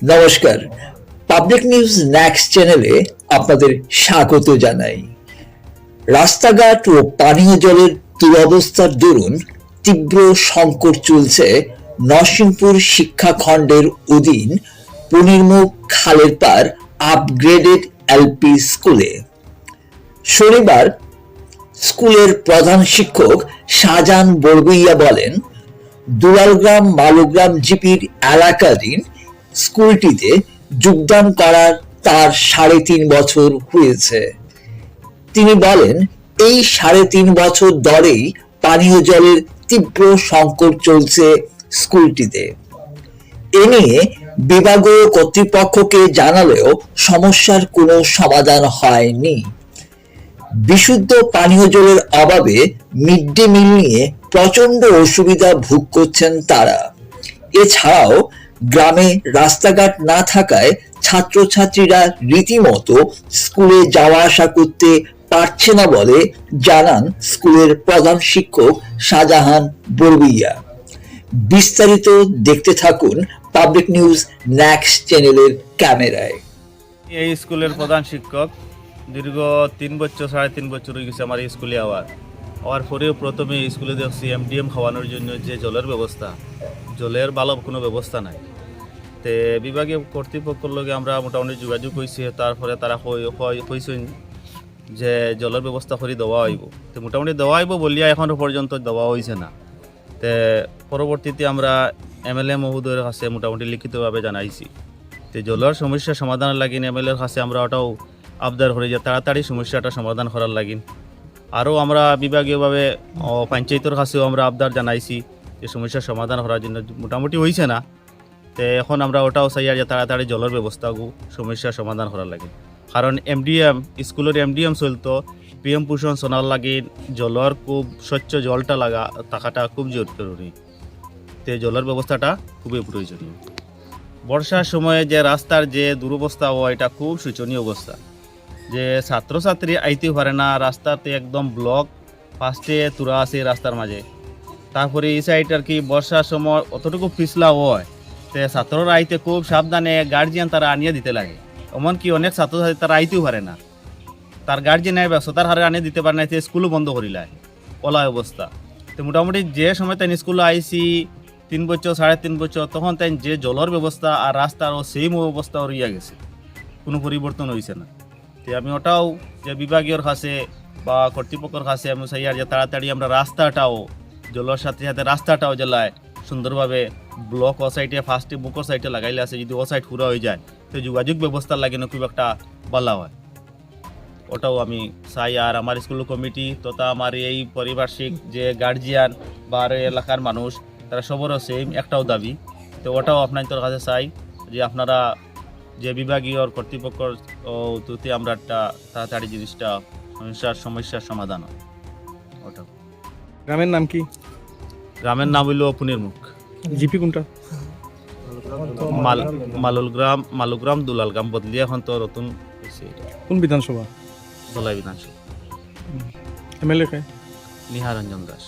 নমস্কার, public news next চ্যানেলে আপনাদের স্বাগত জানাই। রাস্তাঘাট ও পানীয় জলের দুরবস্থার দরুন তীব্র সংকট চলছে নরসিংপুর শিক্ষাখণ্ডের অধীন পনিরমুখ খালের পাড় আপগ্রেডেড এলপি স্কুলে। শনিবার স্কুলের প্রধান শিক্ষক শাহজাহান বরগুইয়া বলেন, দুলালগ্রাম মালুগ্রাম জিপির এলাকাধীন স্কুলটিতে যোগদান করার তার 3.5 বছর হয়েছে। তিনি বলেন, এই 3.5 বছর ধরেই পানীয় জলের তীব্র সংকট চলছে স্কুলটিতে। এ নিয়ে বিভাগীয় কর্তৃপক্ষকে জানালেও সমস্যার কোনো সমাধান হয়নি। বিশুদ্ধ পানীয় জলের অভাবে মিড ডে মিল নিয়ে প্রচন্ড অসুবিধা ভোগ করছেন তারা। এছাড়াও গ্রামে রাস্তাঘাট না থাকায় ছাত্রছাত্রীরা রীতিমতো স্কুলে যাওয়া আসা করতে পারছে না বলে জানান স্কুলের প্রধান শিক্ষক শাহজাহান বরগুইয়া। বিস্তারিত দেখতে থাকুন পাবলিক নিউজ নেক্সট চ্যানেলের ক্যামেরায়। এই স্কুলের প্রধান শিক্ষক দীর্ঘ 3 বছর 3.5 বছর হয়ে গেছে আমার এই স্কুলে হওয়ার পরেও প্রথমে স্কুলে দেখছি এমডিএম খাওয়ানোর জন্য যে জলের ব্যবস্থা, জলের ভালো কোনো ব্যবস্থা নাই। তো বিভাগীয় কর্তৃপক্ষের লগে আমরা মোটামুটি যোগাযোগ হয়েছি, তারপরে তারা কইছেন যে জলের ব্যবস্থা করে দেওয়া হইব। তো মোটামুটি দেওয়া হইব বলিয়া এখনও পর্যন্ত দেওয়া হয়েছে না। তো পরবর্তীতে আমরা এমএলএ মহোদয়ের কাছে মোটামুটি লিখিতভাবে জানাইছি। তো জলের সমস্যা সমাধানের লাগিন এমএলএর কাছে আমরা ওটাও আবদার করি যে তাড়াতাড়ি সমস্যাটা সমাধান করার লাগিন। আরও আমরা বিভাগীয়ভাবে পঞ্চায়েতের কাছেও আমরা আবদার জানাইছি যে সমস্যার সমাধান করার জন্য, মোটামুটি হয়েছে না। তো এখন আমরা ওটাও চাই যে তাড়াতাড়ি জলের ব্যবস্থাও সমস্যার সমাধান করার লাগে। কারণ এমডিএম স্কুলের এমডিএম চলতো, পিএম পোষণ শোনার লাগে জলের খুব স্বচ্ছ জলটা থাকাটা খুব জরুরি। তো জলের ব্যবস্থাটা খুবই প্রয়োজনীয়। বর্ষার সময়ে যে রাস্তার যে দুরবস্থা হয় এটা খুব শোচনীয় অবস্থা, যে ছাত্রছাত্রী আইতে পারে না, রাস্তাতে একদম ব্লক, ফার্স্টে তুরা আছে রাস্তার মাঝে। তারপরে এই সাইড আর কি বর্ষার সময় অতটুকু পিছলা হয়, তো ছাত্ররা আইতে খুব সাবধানে গার্জিয়ান তারা আনিয়ে দিতে লাগে। এমনকি অনেক ছাত্রছাত্রী তারা আইতেও পারে না, তার গার্জিয়ানের ব্যস্ততার হারে আনিয়ে দিতে পারে না, স্কুলও বন্ধ করিলায় ওলাই অবস্থা। তো মোটামুটি যে সময় তাই স্কুলে আইসি 3 বছর 3.5 বছর, তখন তাই যে জলের ব্যবস্থা আর রাস্তারও সেম অবস্থা রইয়া গেছে, কোনো পরিবর্তন হয়েছে না। তো আমি ওটাও যে বিভাগীয়র কাছে বা কর্তৃপক্ষের কাছে আমি চাই আর যে তাড়াতাড়ি আমরা রাস্তাটাও জলের সাথে সাথে রাস্তাটাও জেলায় সুন্দরভাবে ব্লক ও সাইডে ফার্স্টে বুকর সাইডে লাগাইলে আছে, যদি ও সাইড পুরো হয়ে যায় তো যোগাযোগ ব্যবস্থার লাগে না খুব একটা ভালো হয়, ওটাও আমি চাই। আর আমার স্কুল কমিটি তথা আমার এই পারিপার্শ্বিক যে গার্জিয়ান বা আর এলাকার মানুষ তারা সবারও সেম একটাও দাবি। তো ওটাও আপনাদের কাছে চাই যে আপনারা যে বিভাগীয় কর্তৃপক্ষর তুতে আমরা একটা তাড়াতাড়ি জিনিসটা সমস্যার সমাধান হয়। ওটাও। গ্রামের নাম কি? গ্রামের নাম হইল পনিরমুখ। জিপি কোনটা? মালুগ্রাম দুলালগ্রাম বদলি এখন তো নতুন কোন বিধানসভা? দলাই বিধানসভা। এমএলএ কে? নিহারঞ্জন দাস।